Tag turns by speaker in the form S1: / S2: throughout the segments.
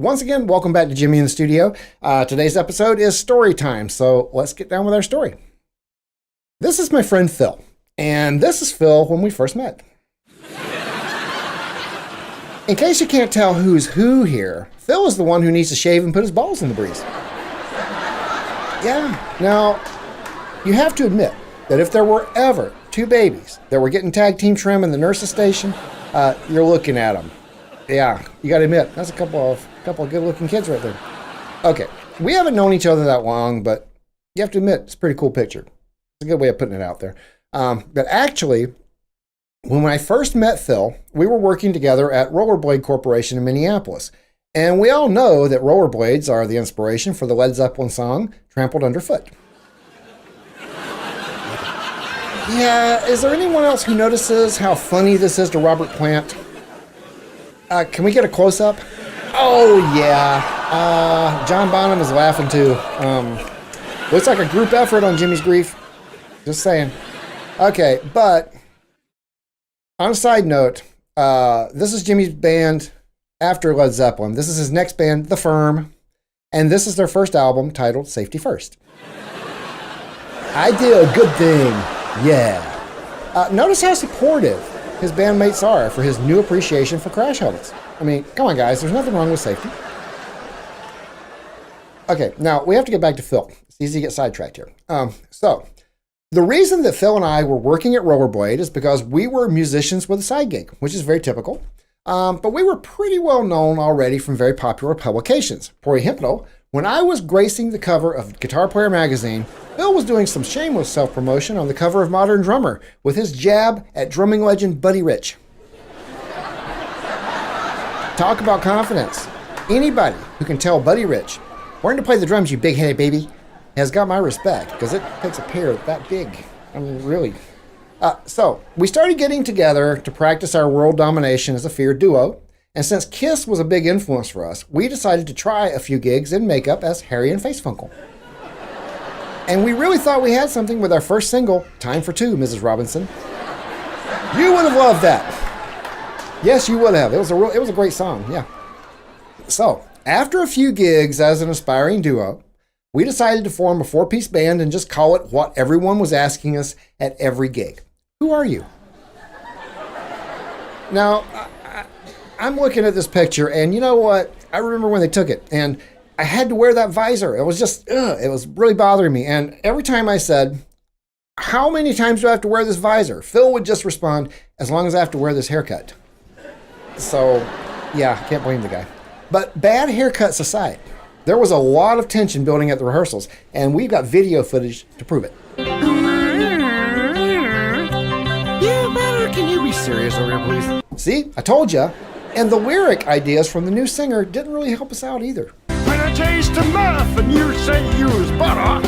S1: Once again, welcome back to Jimmy in the studio. Today's episode is story time, so let's get down with our story. This is my friend Phil, and this is Phil when we first met. In case you can't tell who's who here, Phil is the one who needs to shave and put his balls in the breeze. Yeah, now, you have to admit that if there were ever two babies that were getting tag team trim in the nurse's station, you're looking at them. Yeah, you got to admit, that's a couple of good-looking kids right there. Okay, we haven't known each other that long, but you have to admit, it's a pretty cool picture. It's a good way of putting it out there. But actually, when I first met Phil, we were working together at Rollerblade Corporation in Minneapolis. And we all know that rollerblades are the inspiration for the Led Zeppelin song, Trampled Underfoot. Yeah, is there anyone else who notices how funny this is to Robert Plant? Can we get a close-up? Oh, yeah. John Bonham is laughing, too. Looks like a group effort on Jimmy's grief. Just saying. Okay, but on a side note, this is Jimmy's band after Led Zeppelin. This is his next band, The Firm, and this is their first album titled Safety First. I did a good thing, yeah. Notice how supportive his bandmates are for his new appreciation for crash helmets. I mean, come on guys, there's nothing wrong with safety. Okay, now we have to get back to Phil. It's easy to get sidetracked here. So, the reason that Phil and I were working at Rollerblade is because we were musicians with a side gig, which is very typical. But we were pretty well known already from very popular publications. Por ejemplo, when I was gracing the cover of Guitar Player magazine, Phil was doing some shameless self-promotion on the cover of Modern Drummer with his jab at drumming legend Buddy Rich. Talk about confidence. Anybody who can tell Buddy Rich, learn to play the drums, you big-headed baby, has got my respect, because it takes a pair that big. I mean, really. So, we started getting together to practice our world domination as a feared duo, and since Kiss was a big influence for us, we decided to try a few gigs in makeup as Harry and Facefunkle. And we really thought we had something with our first single, Time for Two, Mrs. Robinson. You would have loved that. Yes, you would have. It was a great song, yeah. So, after a few gigs as an aspiring duo, we decided to form a four-piece band and just call it what everyone was asking us at every gig. Who are you? Now, I'm looking at this picture, and you know what? I remember when they took it, and I had to wear that visor. It was just, it was really bothering me. And every time I said, how many times do I have to wear this visor? Phil would just respond, as long as I have to wear this haircut. So, yeah, can't blame the guy. But bad haircuts aside, there was a lot of tension building at the rehearsals, and we've got video footage to prove it. Yeah, better. Can you be serious over here, please? See, I told you. And the lyric ideas from the new singer didn't really help us out either.
S2: When I taste the muff and you say use butter,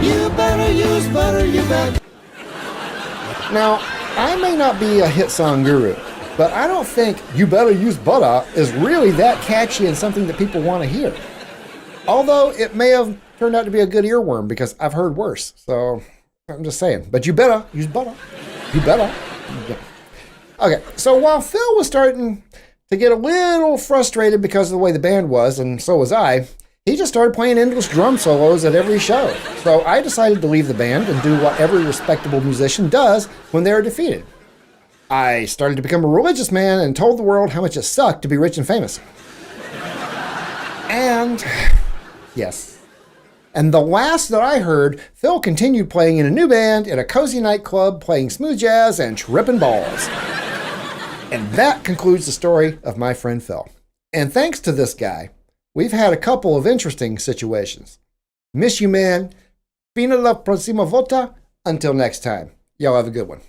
S3: you better use butter, you bet.
S1: Now, I may not be a hit song guru, but I don't think You Better Use Butter is really that catchy and something that people want to hear. Although it may have turned out to be a good earworm because I've heard worse. So I'm just saying. But you better use butter. You better. Yeah. Okay, so while Phil was starting to get a little frustrated because of the way the band was, and so was I, he just started playing endless drum solos at every show. So I decided to leave the band and do what every respectable musician does when they are defeated. I started to become a religious man and told the world how much it sucked to be rich and famous. And yes. And the last that I heard, Phil continued playing in a new band in a cozy nightclub, playing smooth jazz and tripping balls. And that concludes the story of my friend Phil. And thanks to this guy, we've had a couple of interesting situations. Miss you, man. Fina la próxima volta. Until next time. Y'all have a good one.